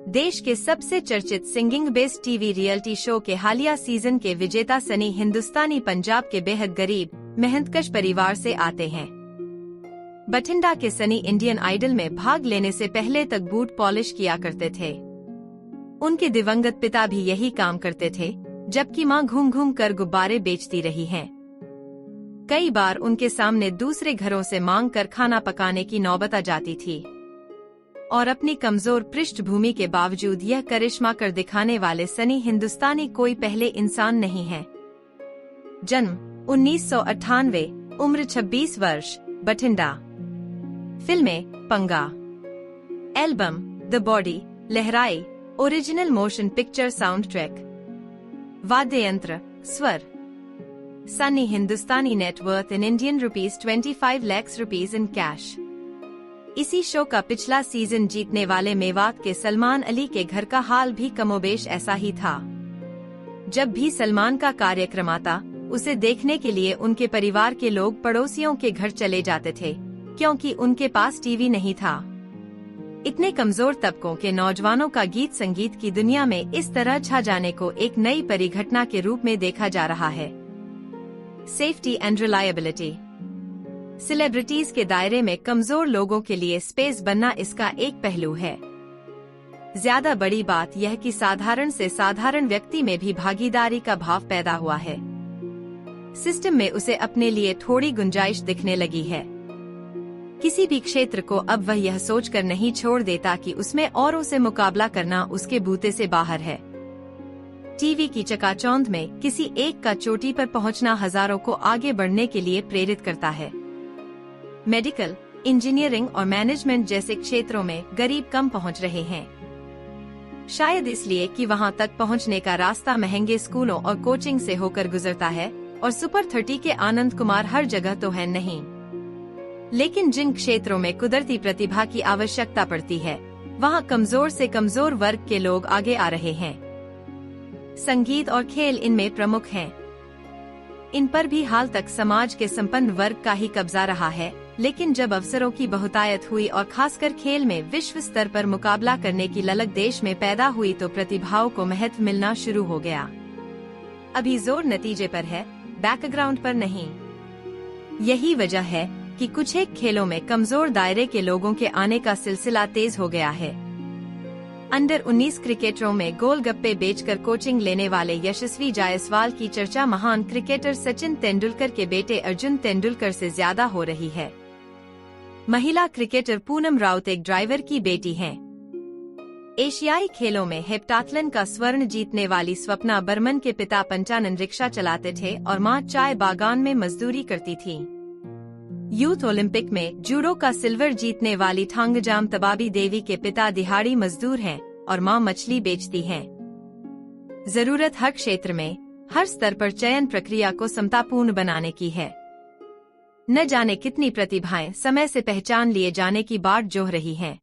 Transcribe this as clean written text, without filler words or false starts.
देश के सबसे चर्चित singing based TV reality show के हालिया सीजन के विजेता सनी हिंदुस्तानी पंजाब के बेहद गरीब मेहनतकश परिवार से आते हैं। बठिंडा के सनी इंडियन आइडल में भाग लेने से पहले तक बूट पॉलिश किया करते थे। उनके दिवंगत पिता भी यही काम करते थे, जबकि मां घूम घूम कर गुब्बारे बेचती रही हैं। कई बार उनके सामने दूसरे घरों से मांग कर खाना पकाने की नौबत आ जाती थी और अपनी कमजोर पृष्ठभूमि के बावजूद यह करिश्मा कर दिखाने वाले सनी हिंदुस्तानी कोई पहले इंसान नहीं है। जन्म 1998, उम्र 26 वर्ष, बठिंडा। फिल्में Panga, album the body, Lahrai, original motion picture soundtrack, वाद्य यंत्र स्वर। Sunny Hindustani net worth in Indian rupees 25 lakh rupees in cash. इसी शो का पिछला सीजन जीतने वाले मेवात के सलमान अली के घर का हाल भी कमोबेश ऐसा ही था। जब भी सलमान का कार्यक्रम आता, उसे देखने के लिए उनके परिवार के लोग पड़ोसियों के घर चले जाते थे, क्योंकि उनके पास टीवी नहीं था। इतने कमजोर तबकों के नौजवानों का गीत संगीत की दुनिया में इस तरह छा जाने को एक नई परिघटना के रूप में देखा जा रहा है। Safety and reliability. सेलिब्रिटीज के दायरे में कमजोर लोगों के लिए स्पेस बनना इसका एक पहलू है। ज्यादा बड़ी बात यह कि साधारण से साधारण व्यक्ति में भी भागीदारी का भाव पैदा हुआ है। सिस्टम में उसे अपने लिए थोड़ी गुंजाइश दिखने लगी है। किसी भी क्षेत्र को अब वह यह सोचकर नहीं छोड़ देता कि उसमें औरों से मुकाबला करना उसके बूते से बाहर है। टीवी की चकाचौंध में किसी एक का चोटी पर पहुंचना हजारों को आगे बढ़ने के लिए प्रेरित करता है। मेडिकल, इंजीनियरिंग और मैनेजमेंट जैसे क्षेत्रों में गरीब कम पहुंच रहे हैं। शायद इसलिए कि वहां तक पहुंचने का रास्ता महंगे स्कूलों और कोचिंग से होकर गुजरता है और सुपर 30 के आनंद कुमार हर जगह तो है नहीं। लेकिन जिन क्षेत्रों में कुदरती प्रतिभा की आवश्यकता पड़ती है, वहां कमजोर से कमजोर वर्ग के लोग आगे आ रहे हैं। संगीत और खेल इनमें प्रमुख हैं। इन पर भी हाल तक समाज के संपन्न वर्ग का ही कब्जा रहा है, लेकिन जब अवसरों की बहुतायत हुई और खासकर खेल में विश्व स्तर पर मुकाबला करने की ललक देश में पैदा हुई तो प्रतिभाओं को महत्व मिलना शुरू हो गया। अभी जोर नतीजे पर है, बैकग्राउंड पर नहीं। यही वजह है कि कुछ एक खेलों में कमजोर दायरे के लोगों के आने का सिलसिला तेज हो गया है। अंडर 19 क्रिकेटरों में गोलगप्पे बेचकर कोचिंग लेने वाले यशस्वी जायसवाल की चर्चा महान क्रिकेटर सचिन तेंदुलकर के बेटे अर्जुन तेंदुलकर से ज्यादा हो रही है। महिला क्रिकेटर पूनम राउत एक ड्राइवर की बेटी हैं। एशियाई खेलों में हेप्टाथलन का स्वर्ण जीतने वाली स्वप्ना बर्मन के पिता पंचानन रिक्शा चलाते थे और मां चाय बागान में मजदूरी करती थी। यूथ ओलंपिक में जूडो का सिल्वर जीतने वाली थांगजाम तबाबी देवी के पिता दिहाड़ी मजदूर हैं और मां मछली बेचती हैं। जरूरत हर क्षेत्र में, हर स्तर पर चयन प्रक्रिया को समतापूर्ण बनाने की है। न जाने कितनी प्रतिभाएं समय से पहचान लिए जाने की बाट जोह रही हैं।